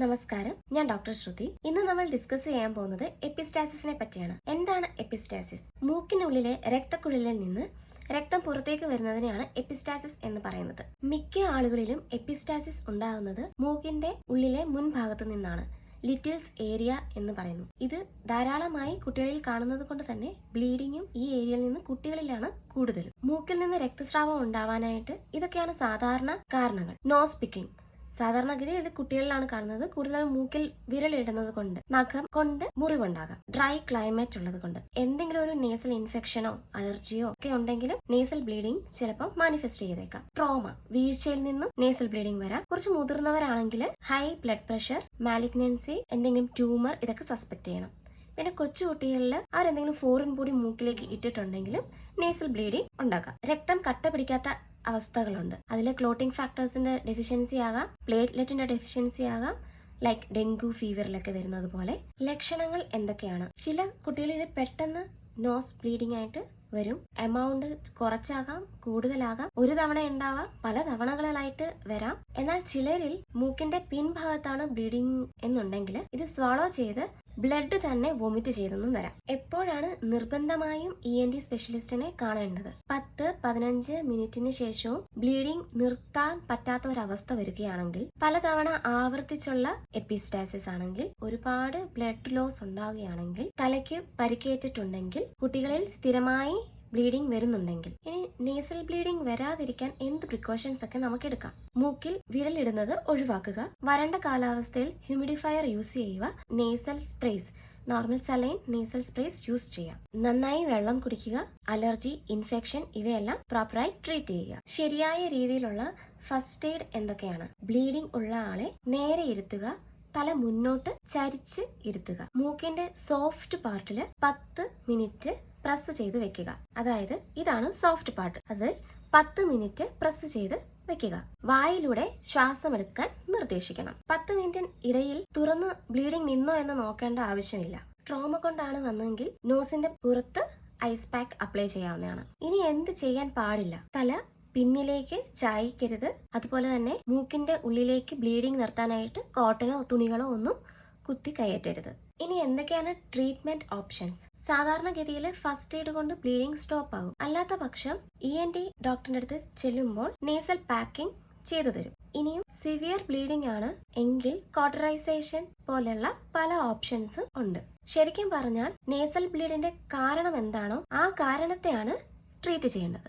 നമസ്കാരം, ഞാൻ ഡോക്ടർ ശ്രുതി. ഇന്ന് നമ്മൾ ഡിസ്കസ് ചെയ്യാൻ പോകുന്നത് എപ്പിസ്റ്റാസിസിനെ പറ്റിയാണ്. എന്താണ് എപ്പിസ്റ്റാസിസ്? മൂക്കിനുള്ളിലെ രക്തക്കുഴലിൽ നിന്ന് രക്തം പുറത്തേക്ക് വരുന്നതിനെയാണ് എപ്പിസ്റ്റാസിസ് എന്ന് പറയുന്നത്. മിക്ക ആളുകളിലും എപ്പിസ്റ്റാസിസ് ഉണ്ടാകുന്നത് മൂക്കിന്റെ ഉള്ളിലെ മുൻഭാഗത്തു നിന്നാണ്. ലിറ്റിൽസ് ഏരിയ എന്ന് പറയുന്നു. ഇത് ധാരാളമായി കുട്ടികളിൽ കാണുന്നത് കൊണ്ട് തന്നെ ബ്ലീഡിങ്ങും ഈ ഏരിയയിൽ നിന്ന് കുട്ടികളിലാണ് കൂടുതലും. മൂക്കിൽ നിന്ന് രക്തസ്രാവം ഉണ്ടാവാനായിട്ട് ഇതൊക്കെയാണ് സാധാരണ കാരണങ്ങൾ. നോസ് പിക്കിംഗ്, സാധാരണഗതിയിൽ ഇത് കുട്ടികളിലാണ് കാണുന്നത്. കൂടുതൽ മൂക്കിൽ വിരലിടുന്നത് കൊണ്ട്, നഖം കൊണ്ട് മുറിവുണ്ടാകാം. ഡ്രൈ ക്ലൈമറ്റ് ഉള്ളത് കൊണ്ട്, എന്തെങ്കിലും ഒരു നേസൽ ഇൻഫെക്ഷനോ അലർജിയോ ഒക്കെ ഉണ്ടെങ്കിലും നേസൽ ബ്ലീഡിംഗ് ചിലപ്പോൾ മാനിഫെസ്റ്റ് ചെയ്തേക്കാം. ട്രോമ, വീഴ്ചയിൽ നിന്നും നേസൽ ബ്ലീഡിംഗ് വരാം. കുറച്ച് മുതിർന്നവരാണെങ്കിൽ ഹൈ ബ്ലഡ് പ്രഷർ, മാലിഗ്നൻസി, എന്തെങ്കിലും ട്യൂമർ, ഇതൊക്കെ സസ്പെക്ട് ചെയ്യണം. പിന്നെ കൊച്ചുകുട്ടികളിൽ അവരെന്തെങ്കിലും ഫോറിൻ ബോഡി മൂക്കിലേക്ക് ഇട്ടിട്ടുണ്ടെങ്കിലും നേസൽ ബ്ലീഡിംഗ് ഉണ്ടാക്കാം. രക്തം കട്ട പിടിക്കാത്ത അവസ്ഥകളുണ്ട്. അതിൽ ക്ലോട്ടിംഗ് ഫാക്ടേഴ്സിന്റെ ഡെഫിഷ്യൻസി ആകാം, പ്ലേറ്റ്ലെറ്റിന്റെ ഡെഫിഷ്യൻസി ആകാം, ലൈക്ക് ഡെങ്കു ഫീവറിലൊക്കെ വരുന്നത് പോലെ. ലക്ഷണങ്ങൾ എന്തൊക്കെയാണ്? ചില കുട്ടികൾ ഇത് പെട്ടെന്ന് നോസ് ബ്ലീഡിംഗ് ആയിട്ട് വരും. എമൗണ്ട് കുറച്ചാകാം, കൂടുതലാകാം, ഒരു തവണ ഉണ്ടാവാം, പല തവണകളിലായിട്ട് വരാം. എന്നാൽ ചിലരിൽ മൂക്കിന്റെ പിൻഭാഗത്താണ് ബ്ലീഡിംഗ് എന്നുണ്ടെങ്കിൽ ഇത് സ്വാളോ ചെയ്ത് ബ്ലഡ് തന്നെ വോമിറ്റ് ചെയ്തെന്നും വരാം. എപ്പോഴാണ് നിർബന്ധമായും ENT സ്പെഷ്യലിസ്റ്റിനെ കാണേണ്ടത്? 10-15 മിനിറ്റിന് ശേഷവും ബ്ലീഡിംഗ് നിർത്താൻ പറ്റാത്ത ഒരവസ്ഥ വരികയാണെങ്കിൽ, പലതവണ ആവർത്തിച്ചുള്ള എപ്പിസ്റ്റാസിസ് ആണെങ്കിൽ, ഒരുപാട് ബ്ലഡ് ലോസ് ഉണ്ടാവുകയാണെങ്കിൽ, തലയ്ക്ക് പരിക്കേറ്റിട്ടുണ്ടെങ്കിൽ, കുട്ടികളിൽ സ്ഥിരമായി ബ്ലീഡിംഗ് വരുന്നുണ്ടെങ്കിൽ, ഇനി നേസൽ ബ്ലീഡിംഗ് വരാതിരിക്കാൻ എന്ത് പ്രിക്കോഷൻസ് ഒക്കെ നമുക്ക് എടുക്കാം? മൂക്കിൽ വിരലിടുന്നത് ഒഴിവാക്കുക. വരണ്ട കാലാവസ്ഥയിൽ ഹ്യൂമിഡിഫയർ യൂസ് ചെയ്യുക. Nasal sprays, normal saline nasal sprays use ചെയ്യാം. നന്നായി വെള്ളം കുടിക്കുക. അലർജി, ഇൻഫെക്ഷൻ ഇവയെല്ലാം പ്രോപ്പറായി ട്രീറ്റ് ചെയ്യുക. ശരിയായ രീതിയിലുള്ള ഫസ്റ്റ് എയ്ഡ് എന്തൊക്കെയാണ്? ബ്ലീഡിംഗ് ഉള്ള ആളെ നേരെ ഇരുത്തുക. തല മുന്നോട്ട് ചരിച്ച് ഇരുത്തുക. മൂക്കിന്റെ സോഫ്റ്റ് പാർട്ടില് 10 മിനിറ്റ് പ്രസ് ചെയ്ത് വെക്കുക. അതായത് ഇതാണ് സോഫ്റ്റ് പാർട്ട്. അത് 10 മിനിറ്റ് പ്രസ് ചെയ്ത് വെക്കുക. വായിലൂടെ ശ്വാസം എടുക്കാൻ നിർദ്ദേശിക്കണം. 10 മിനിറ്റിന് ഇടയിൽ തുറന്ന് ബ്ലീഡിംഗ് നിന്നോ എന്ന് നോക്കേണ്ട ആവശ്യമില്ല. ട്രോമ കൊണ്ടാണ് വന്നതെങ്കിൽ നോസിന്റെ പുറത്ത് ഐസ് പാക്ക് അപ്ലൈ ചെയ്യാവുന്നതാണ്. ഇനി എന്ത് ചെയ്യാൻ പാടില്ല? തല പിന്നിലേക്ക് ചായ്ക്കരുത്. അതുപോലെ തന്നെ മൂക്കിന്റെ ഉള്ളിലേക്ക് ബ്ലീഡിംഗ് നിർത്താനായിട്ട് കോട്ടനോ തുണികളോ ഒന്നും കുത്തി കയറ്റരുത്. ഇനി എന്തൊക്കെയാണ് ട്രീറ്റ്മെന്റ് ഓപ്ഷൻസ്? സാധാരണഗതിയിൽ ഫസ്റ്റ് എയ്ഡ് കൊണ്ട് ബ്ലീഡിംഗ് സ്റ്റോപ്പ് ആകും. അല്ലാത്ത പക്ഷം ENT ഡോക്ടറിന്റെ അടുത്ത് ചെല്ലുമ്പോൾ നേസൽ പാക്കിംഗ് ചെയ്തു തരും. ഇനിയും സിവിയർ ബ്ലീഡിംഗ് ആണ് എങ്കിൽ കോട്ടറൈസേഷൻ പോലെയുള്ള പല ഓപ്ഷൻസും ഉണ്ട്. ശരിക്കും പറഞ്ഞാൽ നേസൽ ബ്ലീഡിന്റെ കാരണം എന്താണോ ആ കാരണത്തെയാണ് ട്രീറ്റ് ചെയ്യേണ്ടത്.